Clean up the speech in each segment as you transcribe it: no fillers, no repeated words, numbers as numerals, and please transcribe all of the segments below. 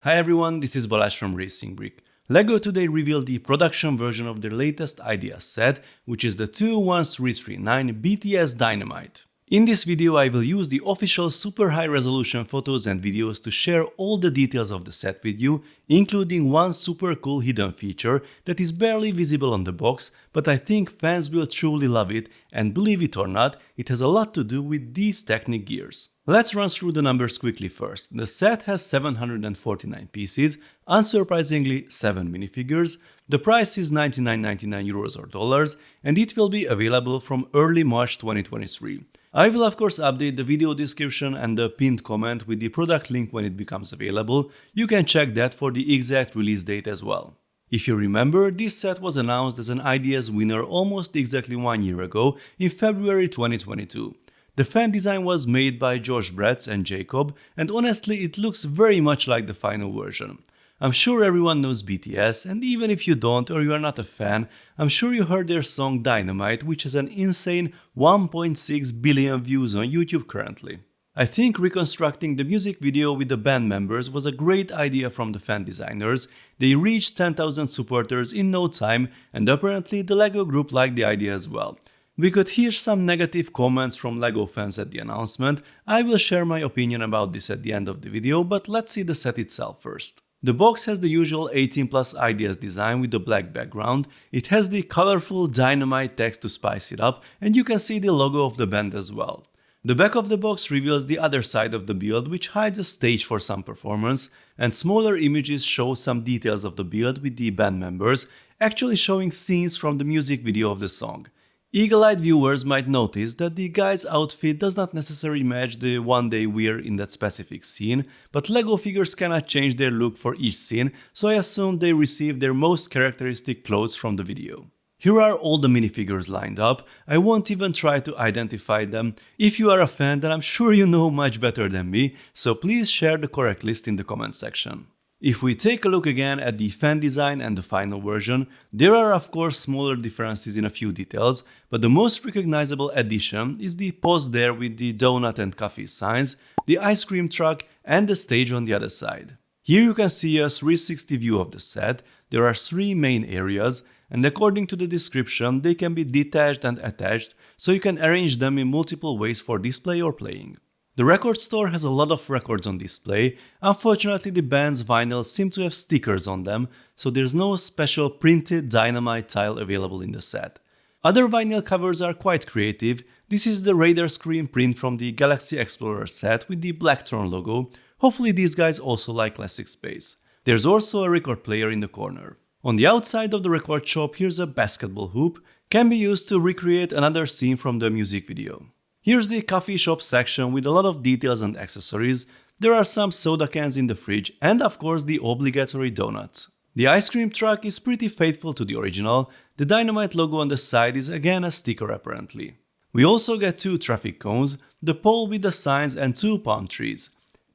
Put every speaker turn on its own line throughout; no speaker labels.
Hi everyone, this is Balázs from RacingBrick. LEGO today revealed the production version of their latest idea set, which is the 21339 BTS Dynamite. In this video I will use the official super high resolution photos and videos to share all the details of the set with you, including one super cool hidden feature that is barely visible on the box, but I think fans will truly love it, and believe it or not, it has a lot to do with these Technic gears. Let's run through the numbers quickly first. The set has 749 pieces, unsurprisingly 7 minifigures. The price is €99.99 or dollars, and it will be available from early March 2023. I will of course update the video description and the pinned comment with the product link when it becomes available. You can check that for the exact release date as well. If you remember, this set was announced as an Ideas winner almost exactly 1 year ago in February 2022. The fan design was made by Josh Bretz and Jacob, and honestly it looks very much like the final version. I'm sure everyone knows BTS, and even if you don't or you are not a fan, I'm sure you heard their song Dynamite, which has an insane 1.6 billion views on YouTube currently. I think reconstructing the music video with the band members was a great idea from the fan designers. They reached 10,000 supporters in no time, and apparently the LEGO group liked the idea as well. We could hear some negative comments from LEGO fans at the announcement. I will share my opinion about this at the end of the video, but let's see the set itself first. The box has the usual 18+ ideas design with the black background. It has the colorful Dynamite text to spice it up, and you can see the logo of the band as well. The back of the box reveals the other side of the build, which hides a stage for some performance, and smaller images show some details of the build with the band members, actually showing scenes from the music video of the song. Eagle-eyed viewers might notice that the guy's outfit does not necessarily match the one they wear in that specific scene, but LEGO figures cannot change their look for each scene, so I assume they received their most characteristic clothes from the video. Here are all the minifigures lined up. I won't even try to identify them. If you are a fan, then I'm sure you know much better than me, so please share the correct list in the comment section. If we take a look again at the fan design and the final version, there are of course smaller differences in a few details, but the most recognizable addition is the pose there with the donut and coffee signs, the ice cream truck, and the stage on the other side. Here you can see a 360 view of the set. There are 3 main areas, and according to the description they can be detached and attached, so you can arrange them in multiple ways for display or playing. The record store has a lot of records on display. Unfortunately, the band's vinyls seem to have stickers on them, so there's no special printed Dynamite tile available in the set. Other vinyl covers are quite creative. This is the radar screen print from the Galaxy Explorer set with the Blackthorn logo. Hopefully these guys also like classic space. There's also a record player in the corner. On the outside of the record shop, here's a basketball hoop. Can be used to recreate another scene from the music video. Here's the coffee shop section with a lot of details and accessories. There are some soda cans in the fridge and of course the obligatory donuts. The ice cream truck is pretty faithful to the original. The Dynamite logo on the side is again a sticker apparently. We also get 2 traffic cones, the pole with the signs and 2 palm trees.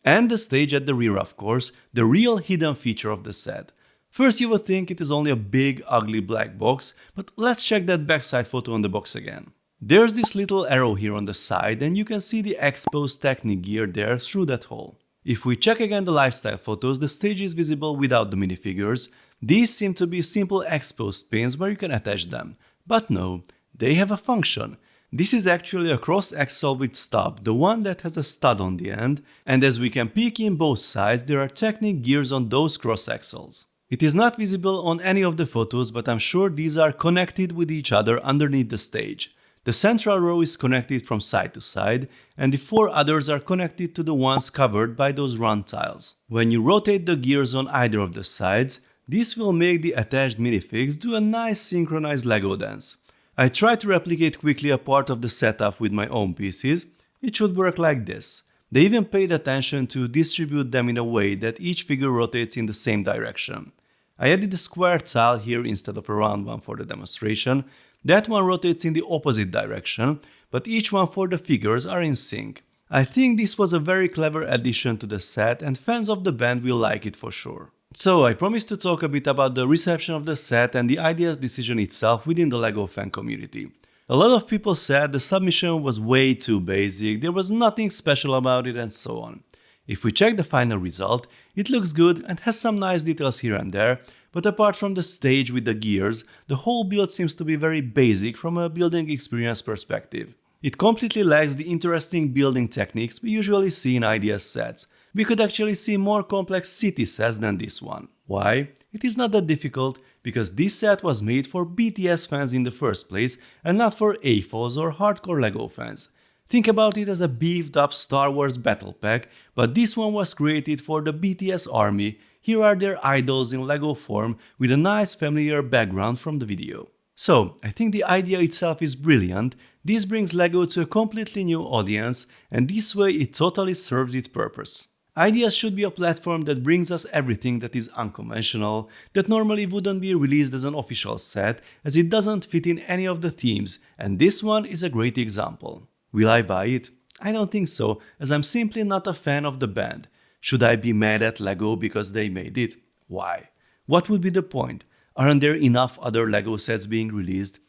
And the stage at the rear of course, the real hidden feature of the set. First you would think it is only a big ugly black box, but let's check that backside photo on the box again. There's this little arrow here on the side and you can see the exposed Technic gear there through that hole. If we check again the lifestyle photos, the stage is visible without the minifigures. These seem to be simple exposed pins where you can attach them. But no, they have a function. This is actually a cross axle with stub, the one that has a stud on the end, and as we can peek in both sides, there are Technic gears on those cross axles. It is not visible on any of the photos, but I'm sure these are connected with each other underneath the stage. The central row is connected from side to side, and the 4 others are connected to the ones covered by those round tiles. When you rotate the gears on either of the sides, this will make the attached minifigs do a nice synchronized LEGO dance. I tried to replicate quickly a part of the setup with my own pieces. It should work like this. They even paid attention to distribute them in a way that each figure rotates in the same direction. I added a square tile here instead of a round one for the demonstration. That one rotates in the opposite direction, but each one for the figures are in sync. I think this was a very clever addition to the set and fans of the band will like it for sure. So I promised to talk a bit about the reception of the set and the ideas decision itself within the LEGO fan community. A lot of people said the submission was way too basic, there was nothing special about it and so on. If we check the final result, it looks good and has some nice details here and there, but apart from the stage with the gears, the whole build seems to be very basic from a building experience perspective. It completely lacks the interesting building techniques we usually see in ideas sets. We could actually see more complex city sets than this one. Why? It is not that difficult, because this set was made for BTS fans in the first place and not for AFOs or hardcore LEGO fans. Think about it as a beefed up Star Wars battle pack, but this one was created for the BTS army. Here are their idols in LEGO form with a nice familiar background from the video. So, I think the idea itself is brilliant. This brings LEGO to a completely new audience, and this way it totally serves its purpose. Ideas should be a platform that brings us everything that is unconventional, that normally wouldn't be released as an official set, as it doesn't fit in any of the themes, and this one is a great example. Will I buy it? I don't think so, as I'm simply not a fan of the band. Should I be mad at LEGO because they made it? Why? What would be the point? Aren't there enough other LEGO sets being released?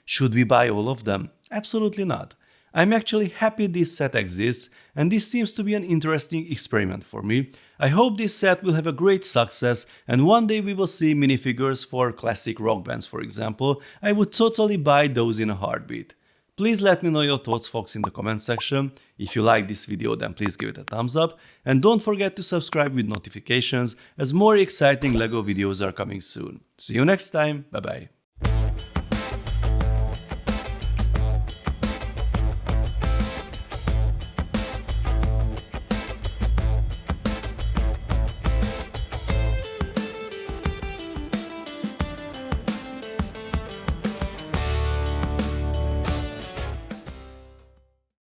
Should we buy all of them? Absolutely not. I'm actually happy this set exists, and this seems to be an interesting experiment for me. I hope this set will have a great success, and one day we will see minifigures for classic rock bands, for example. I would totally buy those in a heartbeat. Please let me know your thoughts, folks, in the comment section. If you like this video, then please give it a thumbs up, and don't forget to subscribe with notifications, as more exciting LEGO videos are coming soon. See you next time, bye bye.